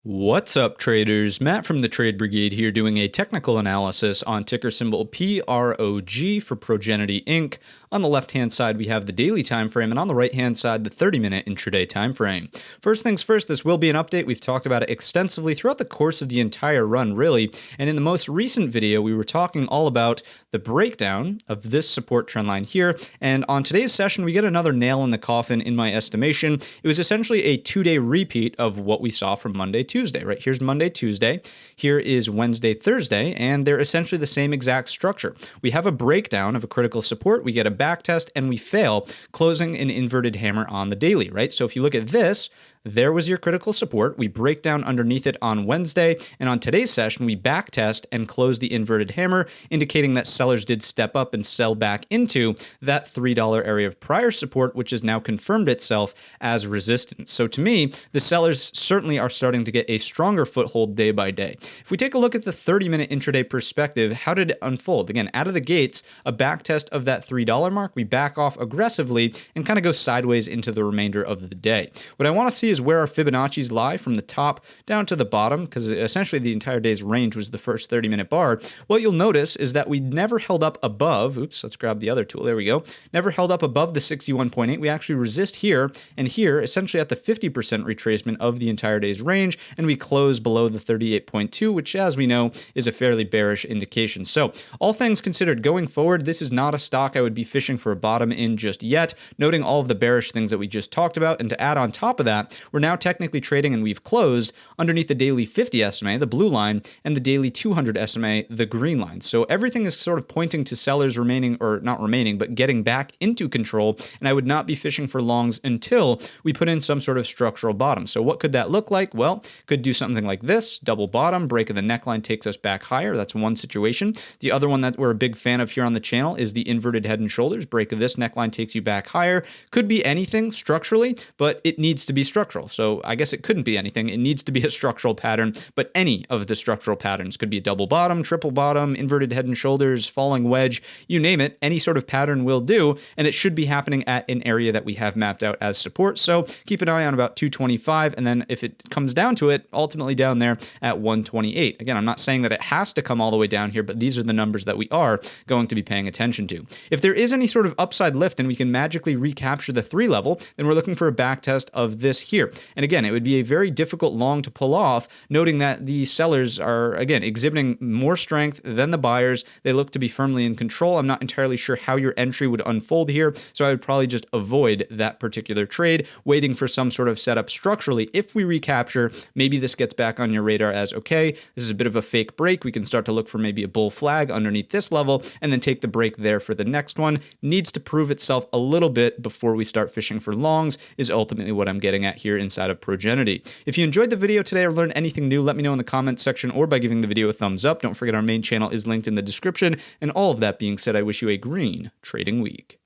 What's up, traders? Matt from the Trade Brigade here doing a technical analysis on ticker symbol PROG for Progenity Inc. On the left-hand side, we have the daily time frame, and on the right-hand side, the 30-minute intraday time frame. First things first, this will be an update. We've talked about it extensively throughout the course of the entire run, really. And in the most recent video, we were talking all about the breakdown of this support trend line here. And on today's session, we get another nail in the coffin in my estimation. It was essentially a two-day repeat of what we saw from Monday, Tuesday, right? Here's Monday, Tuesday. Here is Wednesday, Thursday, and they're essentially the same exact structure. We have a breakdown of a critical support. We get a back test and we fail, closing an inverted hammer on the daily, right? So if you look at this, there was your critical support. We break down underneath it on Wednesday, and on today's session, we back test and close the inverted hammer, indicating that sellers did step up and sell back into that $3 area of prior support, which has now confirmed itself as resistance. So to me, the sellers certainly are starting to get a stronger foothold day by day. If we take a look at the 30-minute intraday perspective, how did it unfold? Again, out of the gates, a back test of that $3 mark, we back off aggressively and kind of go sideways into the remainder of the day. What I want to see is where our Fibonacci's lie from the top down to the bottom, because essentially the entire day's range was the first 30-minute bar. What you'll notice is that we never held up above, oops, let's grab the other tool, there we go, never held up above the 61.8. We actually resist here and here, essentially at the 50% retracement of the entire day's range, and we close below the 38.2, which as we know is a fairly bearish indication. So all things considered, going forward, this is not a stock I would be fishing for a bottom in just yet, noting all of the bearish things that we just talked about. And to add on top of that, we're now technically trading and we've closed underneath the daily 50 SMA, the blue line, and the daily 200 SMA, the green line. So everything is sort of pointing to sellers remaining, or not remaining, but getting back into control. And I would not be fishing for longs until we put in some sort of structural bottom. So what could that look like? Well, could do something like this, double bottom, break of the neckline takes us back higher. That's one situation. The other one that we're a big fan of here on the channel is the inverted head and shoulders. Break of this neckline takes you back higher. Could be anything structurally, but it needs to be structural. So I guess it couldn't be anything. It needs to be a structural pattern, but any of the structural patterns could be a double bottom, triple bottom, inverted head and shoulders, falling wedge, you name it. Any sort of pattern will do, and it should be happening at an area that we have mapped out as support. So keep an eye on about 225, and then if it comes down to it, ultimately down there at 128. Again, I'm not saying that it has to come all the way down here, but these are the numbers that we are going to be paying attention to. If there is any sort of upside lift and we can magically recapture the 3 level, then we're looking for a back test of this here. And again, it would be a very difficult long to pull off, noting that the sellers are, again, exhibiting more strength than the buyers. They look to be firmly in control. I'm not entirely sure how your entry would unfold here, so I would probably just avoid that particular trade, waiting for some sort of setup structurally. If we recapture, maybe this gets back on your radar as, okay, this is a bit of a fake break. We can start to look for maybe a bull flag underneath this level and then take the break there for the next one. Needs to prove itself a little bit before we start fishing for longs is ultimately what I'm getting at here inside of Progenity. If you enjoyed the video today or learned anything new, let me know in the comments section or by giving the video a thumbs up. Don't forget our main channel is linked in the description. And all of that being said, I wish you a green trading week.